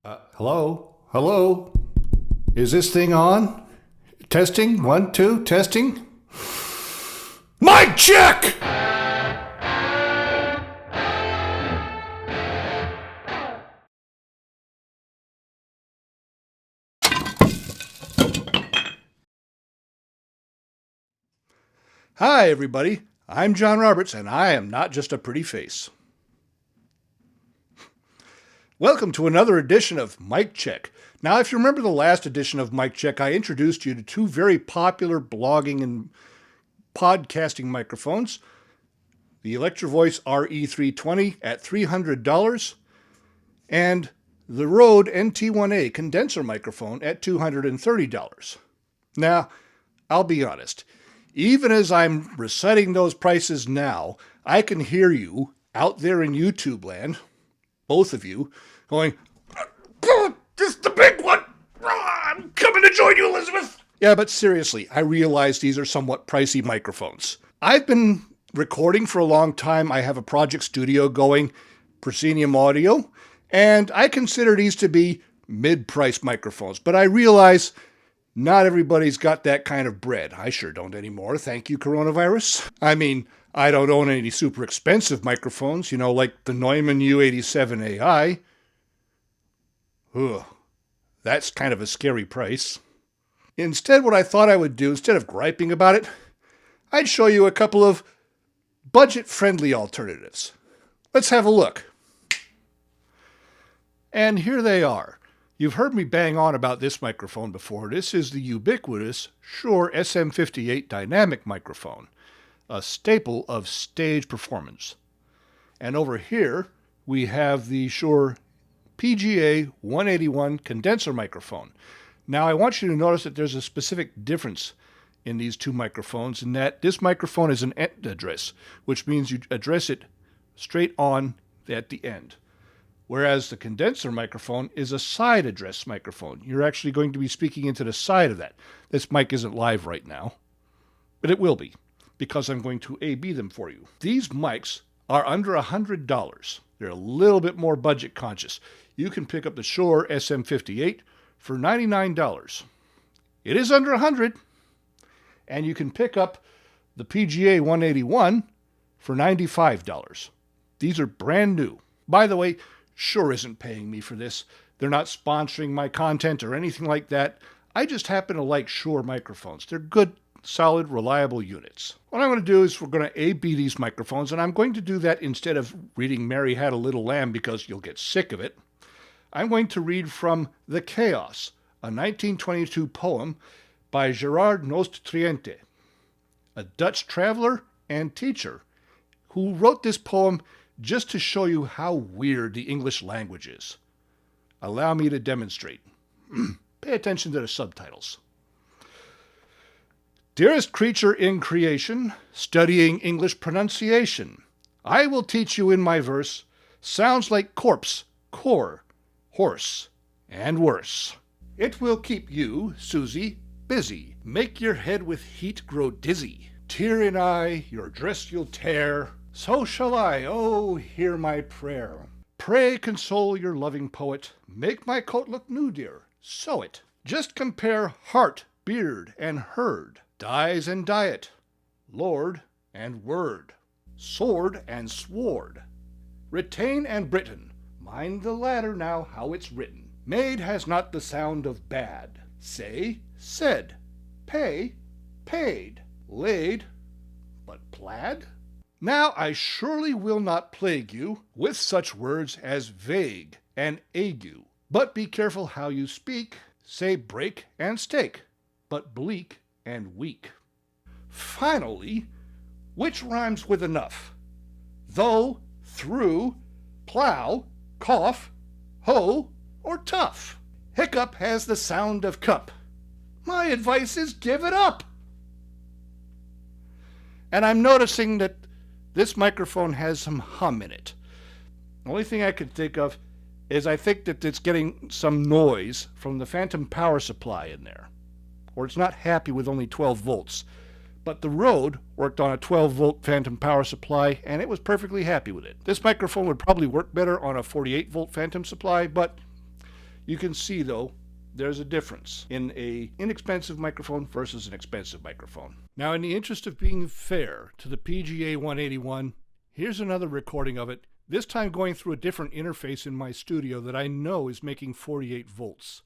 Hello? Hello? Is this thing on? Testing? 1, 2, testing? Mic check! Hi, everybody. I'm John Roberts, and I am not just a pretty face. Welcome to another edition of Mic Check. Now, if you remember the last edition of Mic Check, I introduced you to two very popular blogging and podcasting microphones. The Electro-Voice RE320 at $300 and the Rode NT1A condenser microphone at $230. Now, I'll be honest. Even as I'm reciting those prices now, I can hear you out there in YouTube land, both of you, going, "This is the big one! I'm coming to join you, Elizabeth!" Yeah, but seriously, I realize these are somewhat pricey microphones. I've been recording for a long time. I have a project studio going, Proscenium Audio, and I consider these to be mid-price microphones. But I realize not everybody's got that kind of bread. I sure don't anymore, thank you, coronavirus. I mean, I don't own any super expensive microphones, like the Neumann U87AI. Ugh, that's kind of a scary price. Instead, what I thought I would do, instead of griping about it, I'd show you a couple of budget-friendly alternatives. Let's have a look. And here they are. You've heard me bang on about this microphone before. This is the ubiquitous Shure SM58 dynamic microphone, a staple of stage performance. And over here, we have the Shure PGA 181 condenser microphone. Now, I want you to notice that there's a specific difference in these two microphones in that this microphone is an end address, which means you address it straight on at the end. Whereas the condenser microphone is a side address microphone. You're actually going to be speaking into the side of that. This mic isn't live right now, but it will be, because I'm going to A/B them for you. These mics are under $100. They're a little bit more budget conscious. You can pick up the Shure SM58 for $99. It is under $100. And you can pick up the PGA 181 for $95. These are brand new. By the way, Shure isn't paying me for this. They're not sponsoring my content or anything like that. I just happen to like Shure microphones. They're good, solid, reliable units. What I'm going to do is we're going to A/B these microphones, and I'm going to do that instead of reading Mary Had a Little Lamb because you'll get sick of it. I'm going to read from The Chaos, a 1922 poem by Gerard Nolste Trienté, a Dutch traveler and teacher who wrote this poem just to show you how weird the English language is. Allow me to demonstrate. Pay attention to the subtitles. Dearest creature in creation, studying English pronunciation, I will teach you in my verse sounds like corpse, core, horse, and worse. It will keep you, Susie, busy, make your head with heat grow dizzy. Tear in eye, your dress you'll tear. So shall I, oh, hear my prayer. Pray console your loving poet. Make my coat look new, dear. Sew it. Just compare heart, beard, and herd. Dyes and diet. Lord and word. Sword and sword. Retain and Britain. Mind the latter now, how it's written. Maid has not the sound of bad. Say, said. Pay, paid. Laid, but plaid? Now I surely will not plague you with such words as vague and ague. But be careful how you speak. Say break and stake, but bleak and weak. Finally, which rhymes with enough? Though, through, plow, cough, hoe, or tough. Hiccup has the sound of cup. My advice is give it up. And I'm noticing that this microphone has some hum in it. The only thing I could think of is I think that it's getting some noise from the phantom power supply in there. Or it's not happy with only 12 volts. But the Rode worked on a 12-volt phantom power supply, and it was perfectly happy with it. This microphone would probably work better on a 48-volt phantom supply, but You can see, though, there's a difference in an inexpensive microphone versus an expensive microphone. Now, in the interest of being fair to the PGA 181, here's another recording of it, this time going through a different interface in my studio that I know is making 48 volts.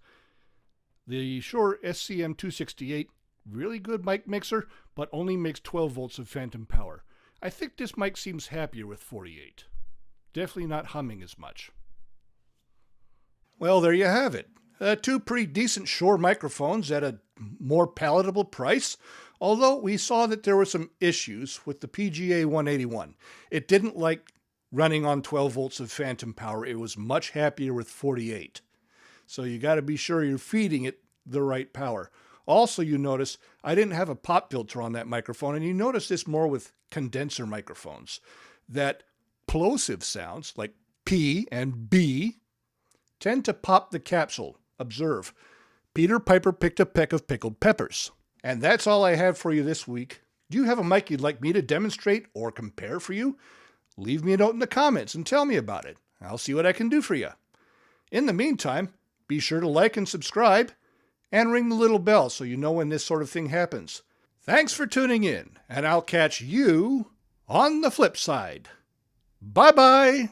The Shure SCM268, really good mic mixer, but only makes 12 volts of phantom power. I think this mic seems happier with 48. Definitely not humming as much. Well, there you have it. Two pretty decent Shure microphones at a more palatable price, although we saw that there were some issues with the PGA 181. It didn't like running on 12 volts of phantom power. It was much happier with 48. So you got to be sure you're feeding it the right power. Also, you notice I didn't have a pop filter on that microphone, and you notice this more with condenser microphones, that plosive sounds like P and B tend to pop the capsule. Observe, Peter Piper picked a peck of pickled peppers. And that's all I have for you this week. Do you have a mic you'd like me to demonstrate or compare for you? Leave me a note in the comments and tell me about it. I'll see what I can do for you. In the meantime, be sure to like and subscribe and ring the little bell so you know when this sort of thing happens. Thanks for tuning in, and I'll catch you on the flip side. Bye-bye.